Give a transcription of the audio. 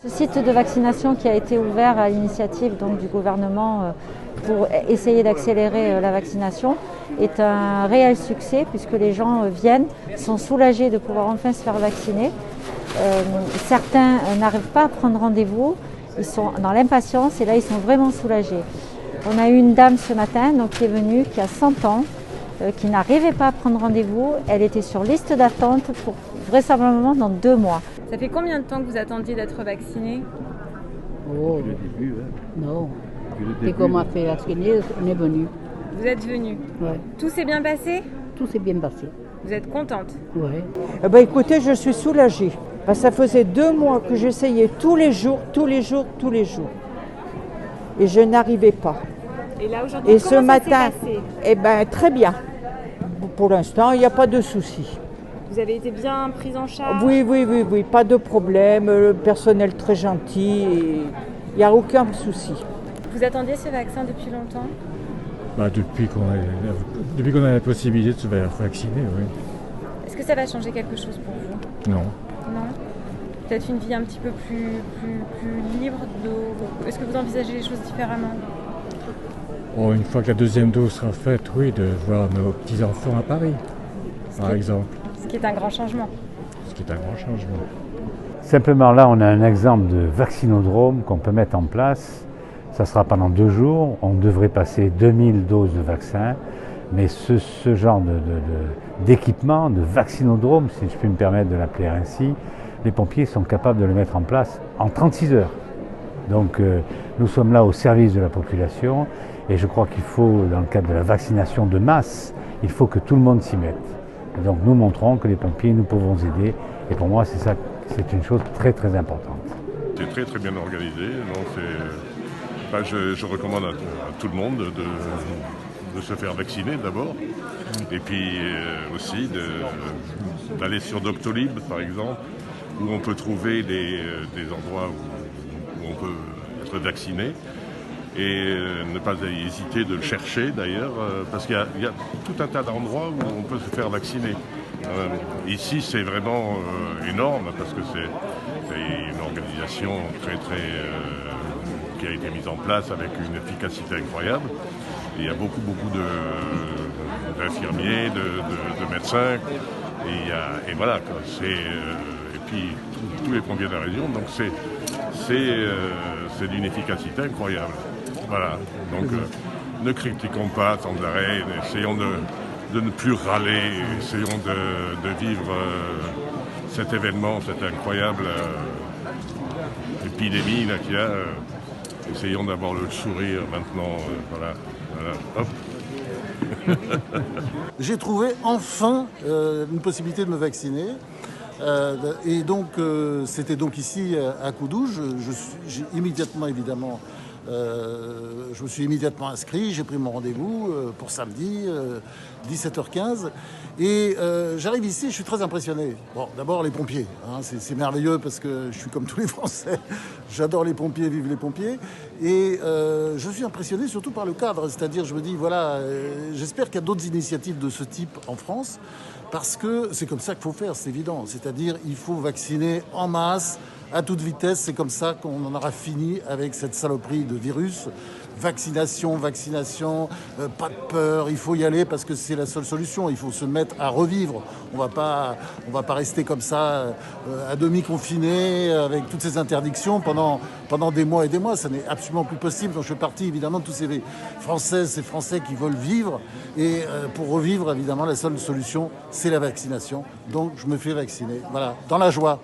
Ce site de vaccination qui a été ouvert à l'initiative du gouvernement pour essayer d'accélérer la vaccination est un réel succès puisque les gens viennent, sont soulagés de pouvoir enfin se faire vacciner. Certains n'arrivent pas à prendre rendez-vous, ils sont dans l'impatience et là ils sont vraiment soulagés. On a eu une dame ce matin qui est venue, qui a 100 ans, qui n'arrivait pas à prendre rendez-vous. Elle était sur liste d'attente pour vraisemblablement dans 2 mois. Ça fait combien de temps que vous attendiez d'être vacciné? Oh, depuis le début, non. Dès qu'on m'a fait vacciner, on est venu. Vous êtes venu? Ouais. Tout s'est bien passé? Tout s'est bien passé. Vous êtes contente? Ouais. Écoutez, je suis soulagée. Ça faisait 2 mois que j'essayais tous les jours. Et je n'arrivais pas. Et là aujourd'hui, Et ce matin, passé très bien. Pour l'instant, il n'y a pas de souci. Vous avez été bien prise en charge? Oui, pas de problème. Le personnel très gentil. Il n'y a aucun souci. Vous attendiez ce vaccin depuis longtemps? Depuis qu'on a la possibilité de se faire vacciner, oui. Est-ce que ça va changer quelque chose pour vous? Non. Non? Peut-être une vie un petit peu plus libre Est-ce que vous envisagez les choses différemment? Une fois que la deuxième dose sera faite, oui, de voir nos petits-enfants à Paris, par exemple. Ce qui est un grand changement. Simplement là, on a un exemple de vaccinodrome qu'on peut mettre en place. Ça sera pendant 2 jours. On devrait passer 2000 doses de vaccins. Mais ce genre d'équipement, de vaccinodrome, si je puis me permettre de l'appeler ainsi, les pompiers sont capables de le mettre en place en 36 heures. Donc nous sommes là au service de la population et je crois qu'il faut, dans le cadre de la vaccination de masse, il faut que tout le monde s'y mette. Et donc nous montrons que les pompiers, nous pouvons aider. Et pour moi, c'est une chose très très importante. C'est très très bien organisé. Donc je recommande à tout le monde de se faire vacciner d'abord. Et puis aussi d'aller sur Doctolib par exemple, où on peut trouver des endroits où on peut être vacciné. Et ne pas hésiter de le chercher d'ailleurs, parce qu'il y a tout un tas d'endroits où on peut se faire vacciner. Ici c'est vraiment énorme parce que c'est une organisation qui a été mise en place avec une efficacité incroyable. Et il y a beaucoup d'infirmiers, de médecins, et voilà quoi. Et puis tous les pompiers de la région, donc c'est d'une efficacité incroyable. Voilà, donc ne critiquons pas sans arrêt, essayons de ne plus râler, essayons de vivre cet événement, cette incroyable épidémie là, qu'il y a. Essayons d'avoir le sourire maintenant, voilà, hop. J'ai trouvé enfin une possibilité de me vacciner. Et donc c'était donc ici à Coudouge. J'ai immédiatement évidemment je me suis immédiatement inscrit, j'ai pris mon rendez-vous pour samedi 17h15 et j'arrive ici, je suis très impressionné. Bon, d'abord les pompiers, hein, c'est merveilleux parce que je suis comme tous les Français, j'adore les pompiers, vive les pompiers, et je suis impressionné surtout par le cadre, c'est-à-dire je me dis voilà, j'espère qu'il y a d'autres initiatives de ce type en France parce que c'est comme ça qu'il faut faire, c'est évident, c'est-à-dire il faut vacciner en masse, à toute vitesse, c'est comme ça qu'on en aura fini avec cette saloperie de virus. Vaccination, pas de peur, il faut y aller parce que c'est la seule solution. Il faut se mettre à revivre. On va pas rester comme ça à demi confiné avec toutes ces interdictions pendant des mois et des mois. Ça n'est absolument plus possible. Donc je fais partie évidemment de tous ces Françaises et Français qui veulent vivre. Et pour revivre, évidemment, la seule solution, c'est la vaccination. Donc je me fais vacciner. Voilà, dans la joie.